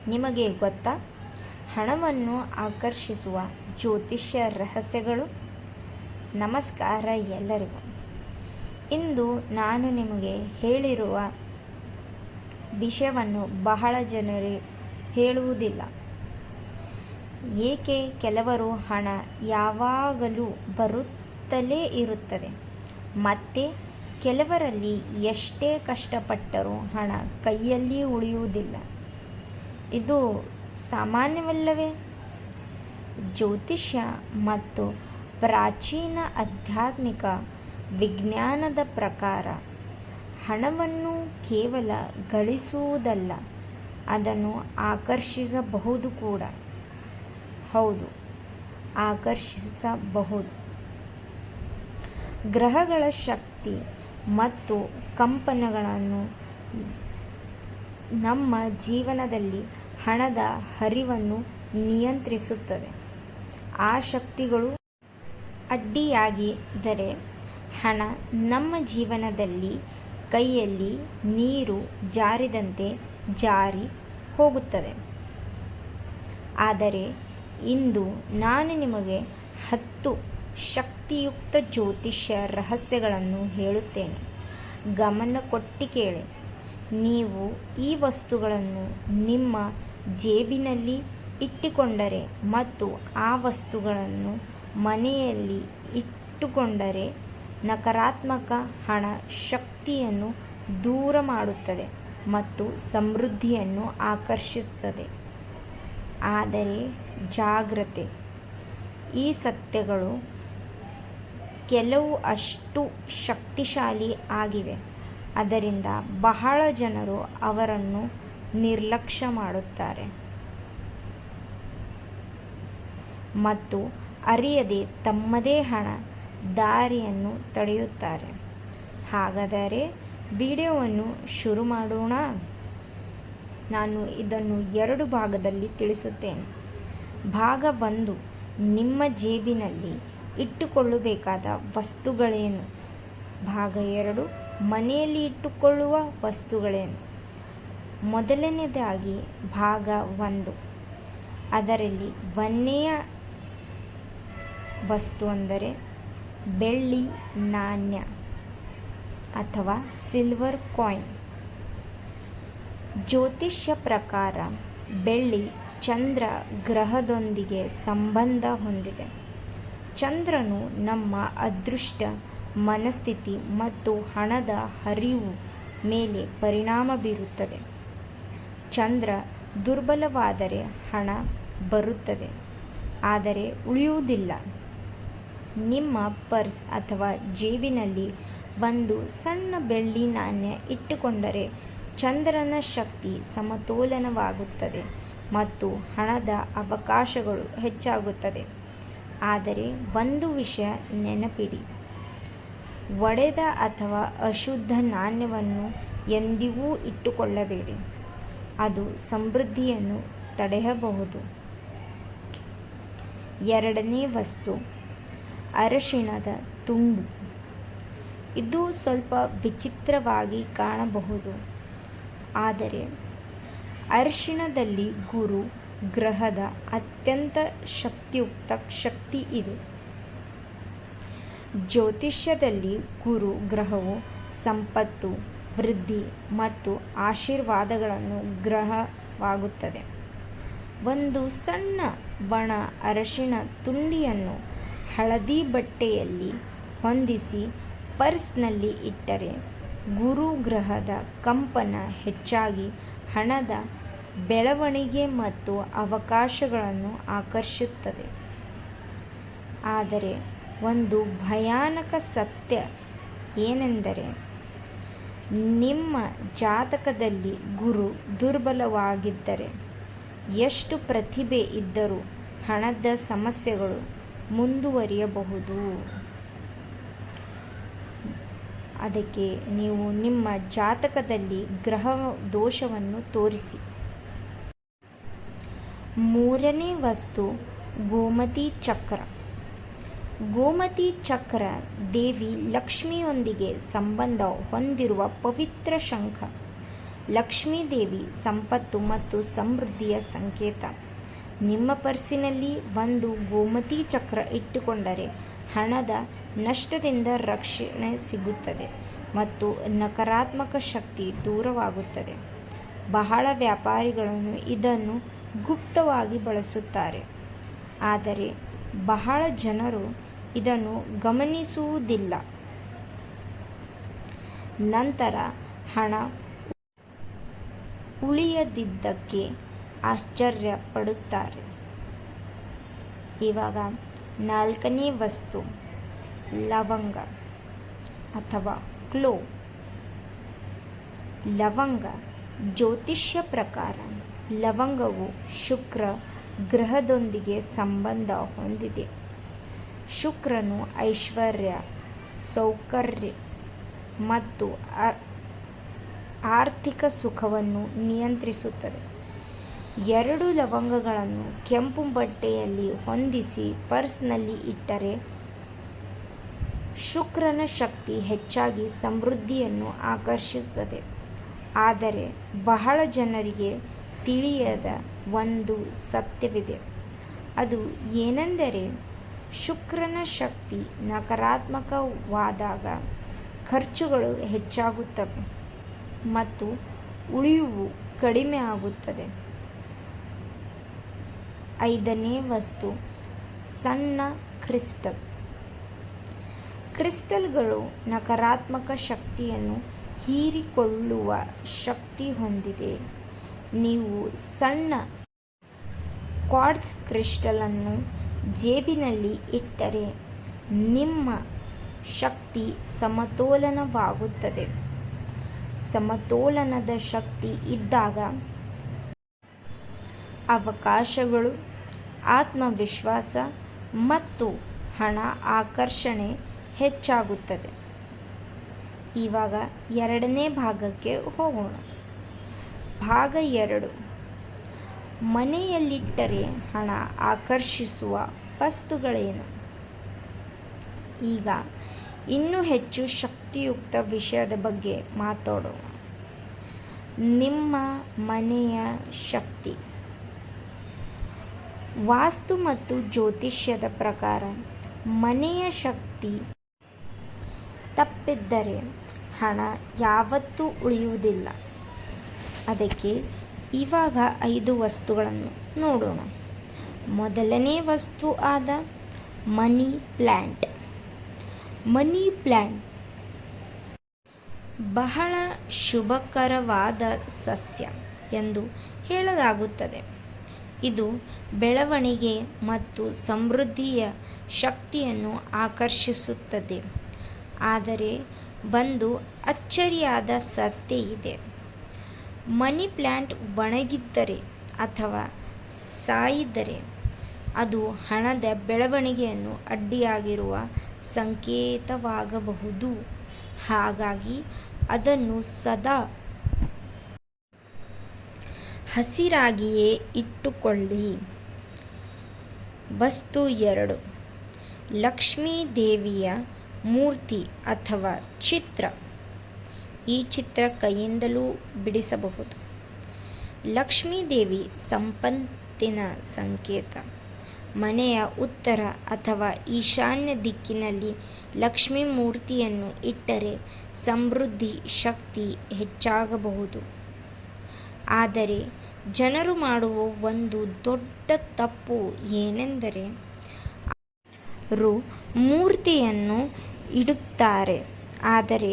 ನಿಮಗೆ ಗೊತ್ತಾ ಹಣವನ್ನು ಆಕರ್ಷಿಸುವ ಜ್ಯೋತಿಷ್ಯ ರಹಸ್ಯಗಳು? ನಮಸ್ಕಾರ ಎಲ್ಲರಿಗೂ. ಇಂದು ನಾನು ನಿಮಗೆ ಹೇಳಿರುವ ವಿಷಯವನ್ನು ಬಹಳ ಜನರು ಹೇಳುವುದಿಲ್ಲ. ಏಕೆ? ಕೆಲವರು ಹಣ ಯಾವಾಗಲೂ ಬರುತ್ತಲೇ ಇರುತ್ತದೆ, ಮತ್ತು ಕೆಲವರಲ್ಲಿ ಎಷ್ಟೇ ಕಷ್ಟಪಟ್ಟರೂ ಹಣ ಕೈಯಲ್ಲಿ ಉಳಿಯುವುದಿಲ್ಲ. ಇದು ಸಾಮಾನ್ಯವಲ್ಲವೇ? ಜ್ಯೋತಿಷ್ಯ ಮತ್ತು ಪ್ರಾಚೀನ ಆಧ್ಯಾತ್ಮಿಕ ವಿಜ್ಞಾನದ ಪ್ರಕಾರ ಹಣವನ್ನು ಕೇವಲ ಗಳಿಸುವುದಲ್ಲ, ಅದನ್ನು ಆಕರ್ಷಿಸಬಹುದು ಕೂಡ. ಹೌದು, ಆಕರ್ಷಿಸಬಹುದು. ಗ್ರಹಗಳ ಶಕ್ತಿ ಮತ್ತು ಕಂಪನಗಳನ್ನು ನಮ್ಮ ಜೀವನದಲ್ಲಿ ಹಣದ ಹರಿವನ್ನು ನಿಯಂತ್ರಿಸುತ್ತದೆ. ಆ ಶಕ್ತಿಗಳು ಅಡ್ಡಿಯಾಗಿದ್ದರೆ ಹಣ ನಮ್ಮ ಜೀವನದಲ್ಲಿ ಕೈಯಲ್ಲಿ ನೀರು ಜಾರಿದಂತೆ ಜಾರಿ ಹೋಗುತ್ತದೆ. ಆದರೆ ಇಂದು ನಾನು ನಿಮಗೆ 10 ಶಕ್ತಿಯುಕ್ತ ಜ್ಯೋತಿಷ್ಯ ರಹಸ್ಯಗಳನ್ನು ಹೇಳುತ್ತೇನೆ. ಗಮನ ಕೊಟ್ಟು ಕೇಳಿ. ನೀವು ಈ ವಸ್ತುಗಳನ್ನು ನಿಮ್ಮ ಜೇಬಿನಲ್ಲಿ ಇಟ್ಟುಕೊಂಡರೆ ಮತ್ತು ಆ ವಸ್ತುಗಳನ್ನು ಮನೆಯಲ್ಲಿ ಇಟ್ಟುಕೊಂಡರೆ ನಕಾರಾತ್ಮಕ ಹಣ ಶಕ್ತಿಯನ್ನು ದೂರ ಮಾಡುತ್ತದೆ ಮತ್ತು ಸಮೃದ್ಧಿಯನ್ನು ಆಕರ್ಷಿಸುತ್ತದೆ. ಆದರೆ ಜಾಗ್ರತೆ, ಈ ಸತ್ಯಗಳು ಕೆಲವು ಅಷ್ಟು ಶಕ್ತಿಶಾಲಿ ಆಗಿವೆ, ಆದ್ದರಿಂದ ಬಹಳ ಜನರು ಅವರನ್ನು ನಿರ್ಲಕ್ಷ್ಯ ಮಾಡುತ್ತಾರೆ ಮತ್ತು ಅರಿಯದೆ ತಮ್ಮದೇ ಹಣ ದಾರಿಯನ್ನು ತಡೆಯುತ್ತಾರೆ. ಹಾಗಾದರೆ ವಿಡಿಯೋವನ್ನು ಶುರು ಮಾಡೋಣ. ನಾನು ಇದನ್ನು 2 ಭಾಗದಲ್ಲಿ ತಿಳಿಸುತ್ತೇನೆ. ಭಾಗ 1, ನಿಮ್ಮ ಜೇಬಿನಲ್ಲಿ ಇಟ್ಟುಕೊಳ್ಳಬೇಕಾದ ವಸ್ತುಗಳೇನು. ಭಾಗ 2, ಮನೆಯಲ್ಲಿ ಇಟ್ಟುಕೊಳ್ಳುವ ವಸ್ತುಗಳೇನು. ಮೊದಲನೆಯದಾಗಿ ಭಾಗ 1, ಅದರಲ್ಲಿ 1ನೆಯ ವಸ್ತು ಅಂದರೆ ಬೆಳ್ಳಿ ನಾಣ್ಯ ಅಥವಾ ಸಿಲ್ವರ್ ಕಾಯಿನ್. ಜ್ಯೋತಿಷ್ಯ ಪ್ರಕಾರ ಬೆಳ್ಳಿ ಚಂದ್ರ ಗ್ರಹದೊಂದಿಗೆ ಸಂಬಂಧ ಹೊಂದಿದೆ. ಚಂದ್ರನು ನಮ್ಮ ಅದೃಷ್ಟ, ಮನಸ್ಥಿತಿ ಮತ್ತು ಹಣದ ಹರಿವು ಮೇಲೆ ಪರಿಣಾಮ ಬೀರುತ್ತದೆ. ಚಂದ್ರ ದುರ್ಬಲವಾದರೆ ಹಣ ಬರುತ್ತದೆ, ಆದರೆ ಉಳಿಯುವುದಿಲ್ಲ. ನಿಮ್ಮ ಪರ್ಸ್ ಅಥವಾ ಜೇಬಿನಲ್ಲಿ ಒಂದು ಸಣ್ಣ ಬೆಳ್ಳಿ ನಾಣ್ಯ ಇಟ್ಟುಕೊಂಡರೆ ಚಂದ್ರನ ಶಕ್ತಿ ಸಮತೋಲನವಾಗುತ್ತದೆ ಮತ್ತು ಹಣದ ಅವಕಾಶಗಳು ಹೆಚ್ಚಾಗುತ್ತದೆ. ಆದರೆ ಒಂದು ವಿಷಯ ನೆನಪಿಡಿ, ಒಡೆದ ಅಥವಾ ಅಶುದ್ಧ ನಾಣ್ಯವನ್ನು ಎಂದಿಗೂ ಇಟ್ಟುಕೊಳ್ಳಬೇಡಿ. ಅದು ಸಮೃದ್ಧಿಯನ್ನು ತಡೆಯಬಹುದು. 2ನೇ ವಸ್ತು ಅರಿಶಿಣದ ತುಂಡು. ಇದು ಸ್ವಲ್ಪ ವಿಚಿತ್ರವಾಗಿ ಕಾಣಬಹುದು, ಆದರೆ ಅರಿಶಿಣದಲ್ಲಿ ಗುರು ಗ್ರಹದ ಅತ್ಯಂತ ಶಕ್ತಿಯುಕ್ತ ಶಕ್ತಿ ಇದೆ. ಜ್ಯೋತಿಷ್ಯದಲ್ಲಿ ಗುರು ಗ್ರಹವು ಸಂಪತ್ತು, ವೃದ್ಧಿ ಮತ್ತು ಆಶೀರ್ವಾದಗಳನ್ನು ಗ್ರಹವಾಗುತ್ತದೆ. ಒಂದು ಸಣ್ಣ ಒಣ ಅರಿಶಿಣ ತುಂಡಿಯನ್ನು ಹಳದಿ ಬಟ್ಟೆಯಲ್ಲಿ ಹೊಂದಿಸಿ ಪರ್ಸ್ನಲ್ಲಿ ಇಟ್ಟರೆ ಗುರು ಗ್ರಹದ ಕಂಪನ ಹೆಚ್ಚಾಗಿ ಹಣದ ಬೆಳವಣಿಗೆ ಮತ್ತು ಅವಕಾಶಗಳನ್ನು ಆಕರ್ಷಿಸುತ್ತದೆ. ಆದರೆ ಒಂದು ಭಯಾನಕ ಸತ್ಯ ಏನೆಂದರೆ, ನಿಮ್ಮ ಜಾತಕದಲ್ಲಿ ಗುರು ದುರ್ಬಲವಾಗಿದ್ದರೆ ಎಷ್ಟು ಪ್ರತಿಭೆ ಇದ್ದರೂ ಹಣದ ಸಮಸ್ಯೆಗಳು ಮುಂದುವರಿಯಬಹುದು. ಅದಕ್ಕೆ ನೀವು ನಿಮ್ಮ ಜಾತಕದಲ್ಲಿ ಗ್ರಹ ದೋಷವನ್ನು ತೋರಿಸಿ. 3ನೇ ವಸ್ತು ಗೋಮತಿ ಚಕ್ರ. ಗೋಮತಿ ಚಕ್ರ ದೇವಿ ಲಕ್ಷ್ಮಿಯೊಂದಿಗೆ ಸಂಬಂಧ ಹೊಂದಿರುವ ಪವಿತ್ರ ಶಂಖ. ಲಕ್ಷ್ಮೀದೇವಿ ಸಂಪತ್ತು ಮತ್ತು ಸಮೃದ್ಧಿಯ ಸಂಕೇತ. ನಿಮ್ಮ ಪರ್ಸಿನಲ್ಲಿ ಒಂದು ಗೋಮತಿ ಚಕ್ರ ಇಟ್ಟುಕೊಂಡರೆ ಹಣದ ನಷ್ಟದಿಂದ ರಕ್ಷಣೆ ಸಿಗುತ್ತದೆ ಮತ್ತು ನಕಾರಾತ್ಮಕ ಶಕ್ತಿ ದೂರವಾಗುತ್ತದೆ. ಬಹಳ ವ್ಯಾಪಾರಿಗಳು ಇದನ್ನು ಗುಪ್ತವಾಗಿ ಬಳಸುತ್ತಾರೆ, ಆದರೆ ಬಹಳ ಜನರು ಇದನ್ನು ಗಮನಿಸುವುದಿಲ್ಲ. ನಂತರ ಹಣ ಉಳಿಯದಿದ್ದಕ್ಕೆ ಆಶ್ಚರ್ಯ ಪಡುತ್ತಾರೆ. ಇವಾಗ 4ನೇ ವಸ್ತು ಲವಂಗ ಅಥವಾ ಕ್ಲೋವ್. ಲವಂಗ ಜ್ಯೋತಿಷ್ಯ ಪ್ರಕಾರ ಲವಂಗವು ಶುಕ್ರ ಗ್ರಹದೊಂದಿಗೆ ಸಂಬಂಧ ಹೊಂದಿದೆ. ಶುಕ್ರನು ಐಶ್ವರ್ಯ, ಸೌಕರ್ಯ ಮತ್ತು ಆರ್ಥಿಕ ಸುಖವನ್ನು ನಿಯಂತ್ರಿಸುತ್ತದೆ. 2 ಲವಂಗಗಳನ್ನು ಕೆಂಪು ಬಟ್ಟೆಯಲ್ಲಿ ಹೊಂದಿಸಿ ಪರ್ಸ್ನಲ್ಲಿ ಇಟ್ಟರೆ ಶುಕ್ರನ ಶಕ್ತಿ ಹೆಚ್ಚಾಗಿ ಸಮೃದ್ಧಿಯನ್ನು ಆಕರ್ಷಿಸುತ್ತದೆ. ಆದರೆ ಬಹಳ ಜನರಿಗೆ ತಿಳಿಯದ ಒಂದು ಸತ್ಯವಿದೆ. ಅದು ಏನೆಂದರೆ, ಶುಕ್ರನ ಶಕ್ತಿ ನಕಾರಾತ್ಮಕವಾದಾಗ ಖರ್ಚುಗಳು ಹೆಚ್ಚಾಗುತ್ತವೆ ಮತ್ತು ಉಳಿವು ಕಡಿಮೆ ಆಗುತ್ತದೆ. 5ನೇ ವಸ್ತು ಸಣ್ಣ ಕ್ರಿಸ್ಟಲ್. ಕ್ರಿಸ್ಟಲ್ಗಳು ನಕಾರಾತ್ಮಕ ಶಕ್ತಿಯನ್ನು ಹೀರಿಕೊಳ್ಳುವ ಶಕ್ತಿ ಹೊಂದಿದೆ. ನೀವು ಸಣ್ಣ ಕ್ವಾರ್ಟ್ಜ್ ಕ್ರಿಸ್ಟಲನ್ನು ಜೇಬಿನಲ್ಲಿ ಇಟ್ಟರೆ ನಿಮ್ಮ ಶಕ್ತಿ ಸಮತೋಲನವಾಗುತ್ತದೆ. ಸಮತೋಲನದ ಶಕ್ತಿ ಇದ್ದಾಗ ಅವಕಾಶಗಳು, ಆತ್ಮವಿಶ್ವಾಸ ಮತ್ತು ಹಣ ಆಕರ್ಷಣೆ ಹೆಚ್ಚಾಗುತ್ತದೆ. ಇವಾಗ 2ನೇ ಭಾಗಕ್ಕೆ ಹೋಗೋಣ. ಭಾಗ 2, ಮನೆಯಲ್ಲಿಟ್ಟರೆ ಹಣ ಆಕರ್ಷಿಸುವ ವಸ್ತುಗಳೇನು? ಈಗ ಇನ್ನೂ ಹೆಚ್ಚು ಶಕ್ತಿಯುಕ್ತ ವಿಷಯದ ಬಗ್ಗೆ ಮಾತಾಡೋಣ. ನಿಮ್ಮ ಮನೆಯ ಶಕ್ತಿ. ವಾಸ್ತು ಮತ್ತು ಜ್ಯೋತಿಷ್ಯದ ಪ್ರಕಾರ ಮನೆಯ ಶಕ್ತಿ ತಪ್ಪಿದ್ದರೆ ಹಣ ಯಾವತ್ತೂ ಉಳಿಯುವುದಿಲ್ಲ. ಅದಕ್ಕೆ ಇವಾಗ 5 ವಸ್ತುಗಳನ್ನು ನೋಡೋಣ. ಮೊದಲನೇ ವಸ್ತು ಆದ ಮನಿ ಪ್ಲ್ಯಾಂಟ್. ಮನಿ ಪ್ಲ್ಯಾಂಟ್ ಬಹಳ ಶುಭಕರವಾದ ಸಸ್ಯ ಎಂದು ಹೇಳಲಾಗುತ್ತದೆ. ಇದು ಬೆಳವಣಿಗೆ ಮತ್ತು ಸಮೃದ್ಧಿಯ ಶಕ್ತಿಯನ್ನು ಆಕರ್ಷಿಸುತ್ತದೆ. ಆದರೆ ಒಂದು ಅಚ್ಚರಿಯಾದ ಸತ್ಯ ಇದೆ. ಮನಿ ಪ್ಲ್ಯಾಂಟ್ ಒಣಗಿದ್ದರೆ ಅಥವಾ ಸಾಯಿದರೆ ಅದು ಹಣದ ಬೆಳವಣಿಗೆಯನ್ನು ಅಡ್ಡಿಯಾಗಿರುವ ಸಂಕೇತವಾಗಬಹುದು. ಹಾಗಾಗಿ ಅದನ್ನು ಸದಾ ಹಸಿರಾಗಿಯೇ ಇಟ್ಟುಕೊಳ್ಳಿ. ವಸ್ತು 2, ಲಕ್ಷ್ಮೀ ದೇವಿಯ ಮೂರ್ತಿ ಅಥವಾ ಚಿತ್ರ. ಈ ಚಿತ್ರ ಕೈಯಿಂದಲೂ ಬಿಡಿಸಬಹುದು. ಲಕ್ಷ್ಮೀ ದೇವಿ ಸಂಪತ್ತಿನ ಸಂಕೇತ. ಮನೆಯ ಉತ್ತರ ಅಥವಾ ಈಶಾನ್ಯ ದಿಕ್ಕಿನಲ್ಲಿ ಲಕ್ಷ್ಮೀ ಮೂರ್ತಿಯನ್ನು ಇಟ್ಟರೆ ಸಮೃದ್ಧಿ ಶಕ್ತಿ ಹೆಚ್ಚಾಗಬಹುದು. ಆದರೆ ಜನರು ಮಾಡುವ ಒಂದು ದೊಡ್ಡ ತಪ್ಪು ಏನೆಂದರೆ, ಅವರು ಮೂರ್ತಿಯನ್ನು ಇಡುತ್ತಾರೆ ಆದರೆ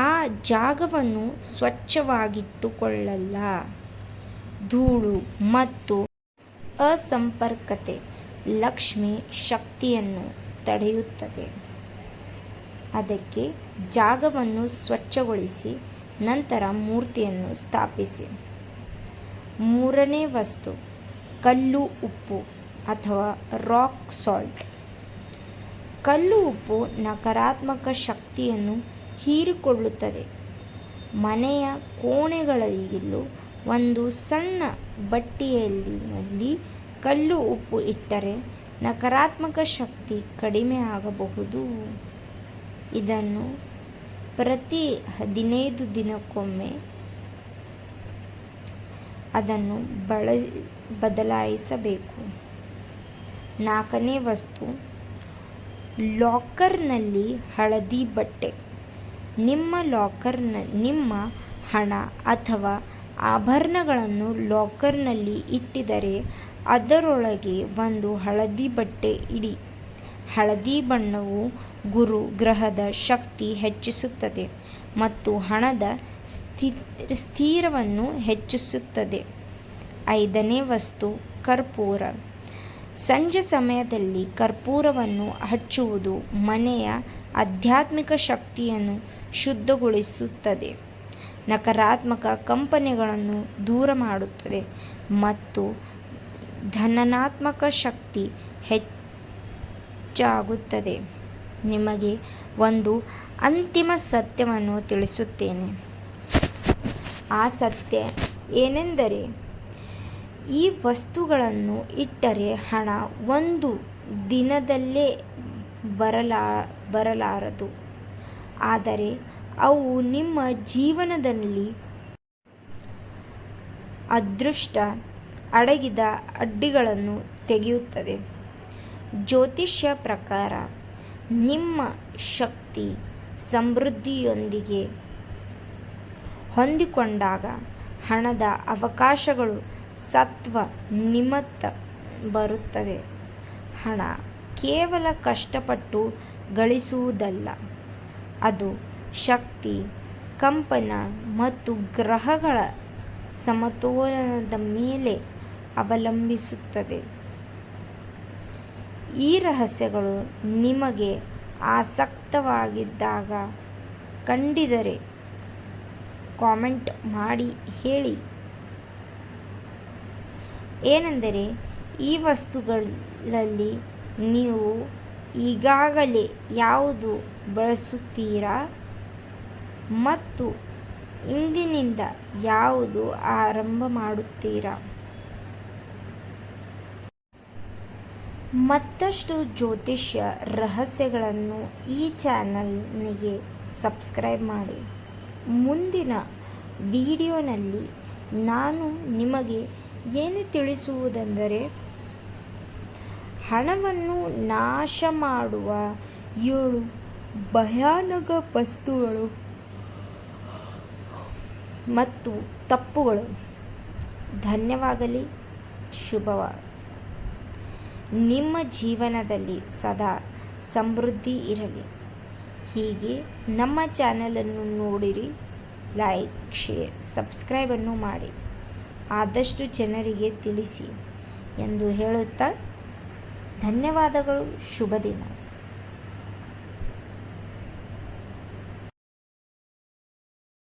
ಆ ಜಾಗವನ್ನು ಸ್ವಚ್ಛವಾಗಿಟ್ಟುಕೊಳ್ಳಲ್ಲ. ಧೂಳು ಮತ್ತು ಅಸಂಪರ್ಕತೆ ಲಕ್ಷ್ಮಿ ಶಕ್ತಿಯನ್ನು ತಡೆಯುತ್ತದೆ. ಅದಕ್ಕೆ ಜಾಗವನ್ನು ಸ್ವಚ್ಛಗೊಳಿಸಿ ನಂತರ ಮೂರ್ತಿಯನ್ನು ಸ್ಥಾಪಿಸಿ. 3ನೇ ವಸ್ತು ಕಲ್ಲು ಉಪ್ಪು ಅಥವಾ ರಾಕ್ ಸಾಲ್ಟ್. ಕಲ್ಲು ಉಪ್ಪು ನಕಾರಾತ್ಮಕ ಶಕ್ತಿಯನ್ನು ಹೀರಿಕೊಳ್ಳುತ್ತದೆ. ಮನೆಯ ಕೋಣೆಗಳಲ್ಲೂ ಒಂದು ಸಣ್ಣ ಬಟ್ಟಲಿನಲ್ಲಿ ಕಲ್ಲು ಉಪ್ಪು ಇಟ್ಟರೆ ನಕಾರಾತ್ಮಕ ಶಕ್ತಿ ಕಡಿಮೆ ಆಗಬಹುದು. ಇದನ್ನು ಪ್ರತಿ 15 ದಿನಕ್ಕೊಮ್ಮೆ ಅದನ್ನು ಬದಲಾಯಿಸಬೇಕು. 4ನೇ ವಸ್ತು, ಲಾಕರ್ನಲ್ಲಿ ಹಳದಿ ಬಟ್ಟೆ. ನಿಮ್ಮ ಹಣ ಅಥವಾ ಆಭರಣಗಳನ್ನು ಲಾಕರ್ನಲ್ಲಿ ಇಟ್ಟಿದ್ದರೆ ಅದರೊಳಗೆ ಒಂದು ಹಳದಿ ಬಟ್ಟೆ ಇಡಿ. ಹಳದಿ ಬಣ್ಣವು ಗುರು ಗ್ರಹದ ಶಕ್ತಿ ಹೆಚ್ಚಿಸುತ್ತದೆ ಮತ್ತು ಹಣದ ಸ್ಥಿರವನ್ನು ಹೆಚ್ಚಿಸುತ್ತದೆ. 5ನೇ ವಸ್ತು, ಕರ್ಪೂರ. ಸಂಜೆ ಸಮಯದಲ್ಲಿ ಕರ್ಪೂರವನ್ನು ಹಚ್ಚುವುದು ಮನೆಯ ಆಧ್ಯಾತ್ಮಿಕ ಶಕ್ತಿಯನ್ನು ಶುದ್ಧಗೊಳಿಸುತ್ತದೆ, ನಕಾರಾತ್ಮಕ ಕಂಪನಗಳನ್ನು ದೂರ ಮಾಡುತ್ತದೆ ಮತ್ತು ಧನಾತ್ಮಕ ಶಕ್ತಿ ಹೆಚ್ಚಾಗುತ್ತದೆ. ನಿಮಗೆ ಒಂದು ಅಂತಿಮ ಸತ್ಯವನ್ನು ತಿಳಿಸುತ್ತೇನೆ. ಆ ಸತ್ಯ ಏನೆಂದರೆ, ಈ ವಸ್ತುಗಳನ್ನು ಇಟ್ಟರೆ ಹಣ ಒಂದು ದಿನದಲ್ಲೇ ಬರಲಾರದು, ಆದರೆ ಅವು ನಿಮ್ಮ ಜೀವನದಲ್ಲಿ ಅದೃಷ್ಟ ಅಡಗಿದ ಅಡ್ಡಿಗಳನ್ನು ತೆಗೆಯುತ್ತದೆ. ಜ್ಯೋತಿಷ್ಯ ಪ್ರಕಾರ ನಿಮ್ಮ ಶಕ್ತಿ ಸಮೃದ್ಧಿಯೊಂದಿಗೆ ಹೊಂದಿಕೊಂಡಾಗ ಹಣದ ಅವಕಾಶಗಳು ಸತ್ವ ನಿಮಿತ್ತ ಬರುತ್ತದೆ. ಹಣ ಕೇವಲ ಕಷ್ಟಪಟ್ಟು ಗಳಿಸುವುದಲ್ಲ, ಅದು ಶಕ್ತಿ, ಕಂಪನ ಮತ್ತು ಗ್ರಹಗಳ ಸಮತೋಲನದ ಮೇಲೆ ಅವಲಂಬಿಸುತ್ತದೆ. ಈ ರಹಸ್ಯಗಳು ನಿಮಗೆ ಆಸಕ್ತವಾಗಿದ್ದಾಗ ಕಂಡಿದ್ದರೆ ಕಾಮೆಂಟ್ ಮಾಡಿ ಹೇಳಿ. ಏನೆಂದರೆ, ಈ ವಸ್ತುಗಳಲ್ಲಿ ನೀವು ಈಗಾಗಲೇ ಯಾವುದು ಬಳಸುತ್ತೀರಾ ಮತ್ತು ಇಂದಿನಿಂದ ಯಾವುದು ಆರಂಭ ಮಾಡುತ್ತೀರಾ? ಮತ್ತಷ್ಟು ಜ್ಯೋತಿಷ್ಯ ರಹಸ್ಯಗಳನ್ನು ಈ ಚಾನಲ್ನಿಗೆ ಸಬ್ಸ್ಕ್ರೈಬ್ ಮಾಡಿ. ಮುಂದಿನ ವಿಡಿಯೋನಲ್ಲಿ ನಾನು ನಿಮಗೆ ಏನು ತಿಳಿಸುವುದೆಂದರೆ, ಹಣವನ್ನು ನಾಶ ಮಾಡುವ 7 ಭಯಾನಕ ವಸ್ತುಗಳು ಮತ್ತು ತಪ್ಪುಗಳು. ಧನ್ಯವಾಗಲಿ. ಶುಭವಾಗಲಿ. ನಿಮ್ಮ ಜೀವನದಲ್ಲಿ ಸದಾ ಸಮೃದ್ಧಿ ಇರಲಿ. ಹೀಗೆ ನಮ್ಮ ಚಾನಲನ್ನು ನೋಡಿರಿ, ಲೈಕ್, ಶೇರ್, ಸಬ್ಸ್ಕ್ರೈಬನ್ನು ಮಾಡಿ ಆದಷ್ಟು ಜನರಿಗೆ ತಿಳಿಸಿ ಎಂದು ಹೇಳುತ್ತಾ ಧನ್ಯವಾದಗಳು. ಶುಭ ದಿನ.